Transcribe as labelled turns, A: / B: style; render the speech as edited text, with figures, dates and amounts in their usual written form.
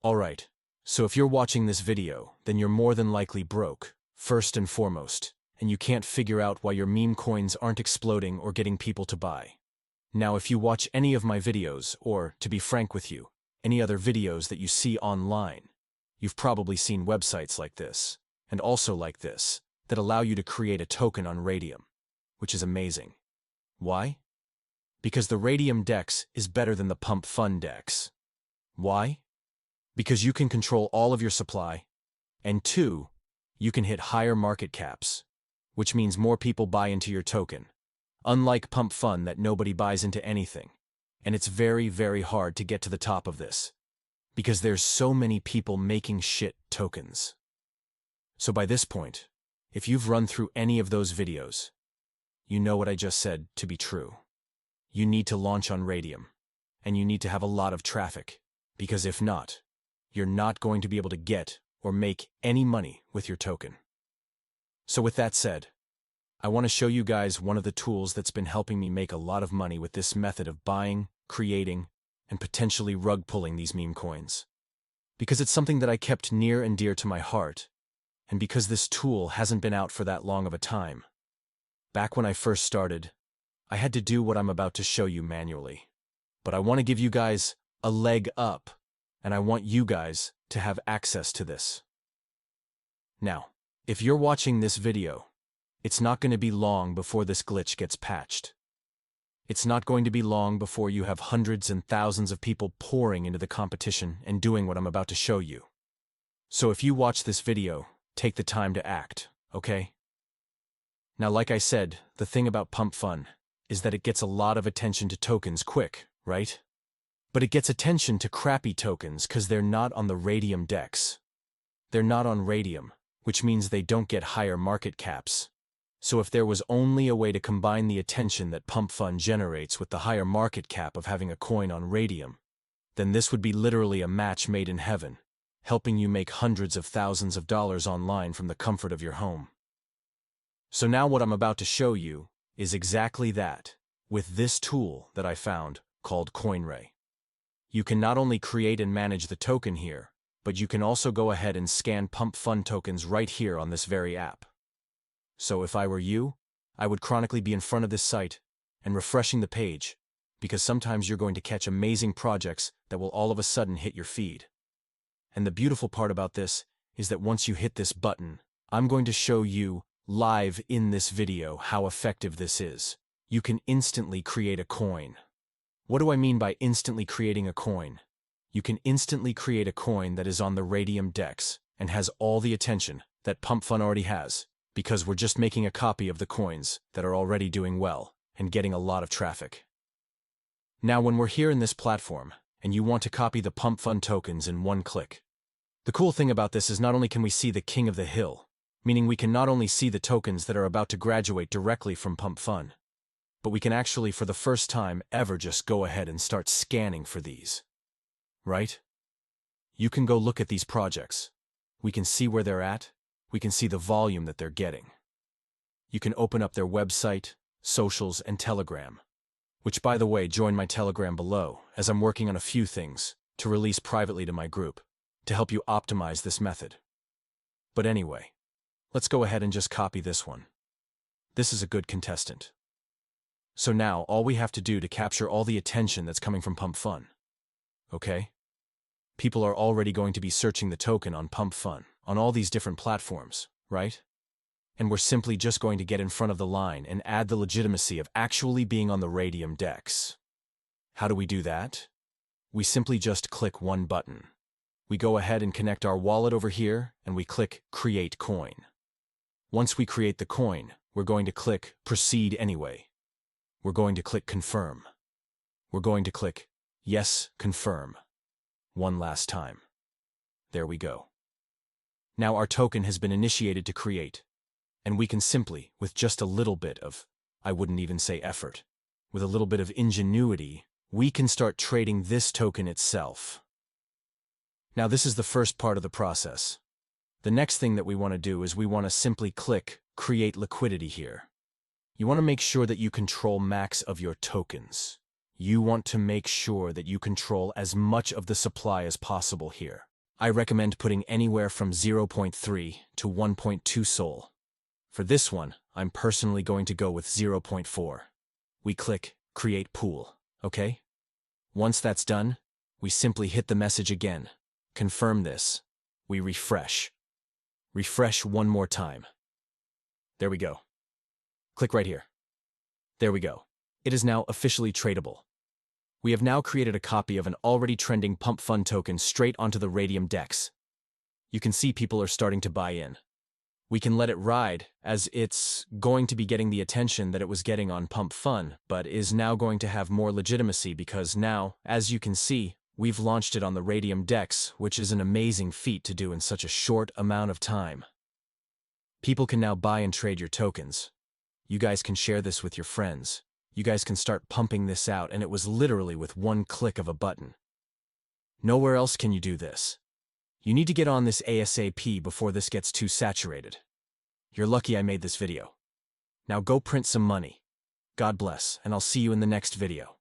A: Alright, so if you're watching this video, then you're more than likely broke, first and foremost, and you can't figure out why your meme coins aren't exploding or getting people to buy. Now, if you watch any of my videos, or, to be frank with you, any other videos that you see online, you've probably seen websites like this, and also like this, that allow you to create a token on Raydium, which is amazing. Why? Because the Raydium DEX is better than the Pump.fun DEX. Why? Because you can control all of your supply, and 2, you can hit higher market caps, which means more people buy into your token. Unlike Pump.fun that nobody buys into anything, and it's very, very hard to get to the top of this, because there's so many people making shit tokens. So by this point, if you've run through any of those videos, you know what I just said to be true. You need to launch on Raydium, and you need to have a lot of traffic, because if not, you're not going to be able to get or make any money with your token. So with that said, I want to show you guys one of the tools that's been helping me make a lot of money with this method of buying, creating, and potentially rug pulling these meme coins. Because it's something that I kept near and dear to my heart, and because this tool hasn't been out for that long of a time. Back when I first started, I had to do what I'm about to show you manually. But I want to give you guys a leg up, and I want you guys to have access to this. Now, if you're watching this video, it's not going to be long before this glitch gets patched. It's not going to be long before you have hundreds and thousands of people pouring into the competition and doing what I'm about to show you. So if you watch this video, take the time to act, okay? Now, like I said, the thing about Pump.fun is that it gets a lot of attention to tokens quick, right? But it gets attention to crappy tokens because they're not on the Raydium DEX. They're not on Raydium, which means they don't get higher market caps. So if there was only a way to combine the attention that Pump.fun generates with the higher market cap of having a coin on Raydium, then this would be literally a match made in heaven, helping you make hundreds of thousands of dollars online from the comfort of your home. So now what I'm about to show you is exactly that, with this tool that I found called Coinray. You can not only create and manage the token here, but you can also go ahead and scan Pump.fun tokens right here on this very app. So if I were you, I would chronically be in front of this site and refreshing the page, because sometimes you're going to catch amazing projects that will all of a sudden hit your feed. And the beautiful part about this is that once you hit this button, I'm going to show you live in this video how effective this is. You can instantly create a coin. What do I mean by instantly creating a coin? You can instantly create a coin that is on the Raydium DEX and has all the attention that Pump.fun already has, because we're just making a copy of the coins that are already doing well and getting a lot of traffic. Now, when we're here in this platform, and you want to copy the Pump.fun tokens in one click, the cool thing about this is not only can we see the king of the hill, meaning we can not only see the tokens that are about to graduate directly from Pump.fun, but we can actually, for the first time ever, just go ahead and start scanning for these. Right? You can go look at these projects. We can see where they're at. We can see the volume that they're getting. You can open up their website, socials, and Telegram, which, by the way, join my Telegram below, as I'm working on a few things to release privately to my group to help you optimize this method. But anyway, let's go ahead and just copy this one. This is a good contestant. So now, all we have to do to capture all the attention that's coming from Pump.fun. Okay? People are already going to be searching the token on Pump.fun, on all these different platforms, right? And we're simply just going to get in front of the line and add the legitimacy of actually being on the Raydium DEX. How do we do that? We simply just click one button. We go ahead and connect our wallet over here, and we click Create Coin. Once we create the coin, we're going to click Proceed Anyway. We're going to click Confirm. We're going to click Yes, Confirm. One last time. There we go. Now our token has been initiated to create, and we can simply, with just a little bit of, I wouldn't even say effort, with a little bit of ingenuity, we can start trading this token itself. Now this is the first part of the process. The next thing that we want to do is we want to simply click Create Liquidity here. You want to make sure that you control max of your tokens. You want to make sure that you control as much of the supply as possible here. I recommend putting anywhere from 0.3 to 1.2 Sol. For this one, I'm personally going to go with 0.4. We click Create Pool, okay? Once that's done, we simply hit the message again. Confirm this. We refresh. Refresh one more time. There we go. Click right here. There we go. It is now officially tradable. We have now created a copy of an already trending Pump Fun token straight onto the Raydium DEX. You can see people are starting to buy in. We can let it ride, as it's going to be getting the attention that it was getting on Pump Fun, but is now going to have more legitimacy because now, as you can see, we've launched it on the Raydium DEX, which is an amazing feat to do in such a short amount of time. People can now buy and trade your tokens. You guys can share this with your friends. You guys can start pumping this out, and it was literally with one click of a button. Nowhere else can you do this. You need to get on this ASAP before this gets too saturated. You're lucky I made this video. Now go print some money. God bless, and I'll see you in the next video.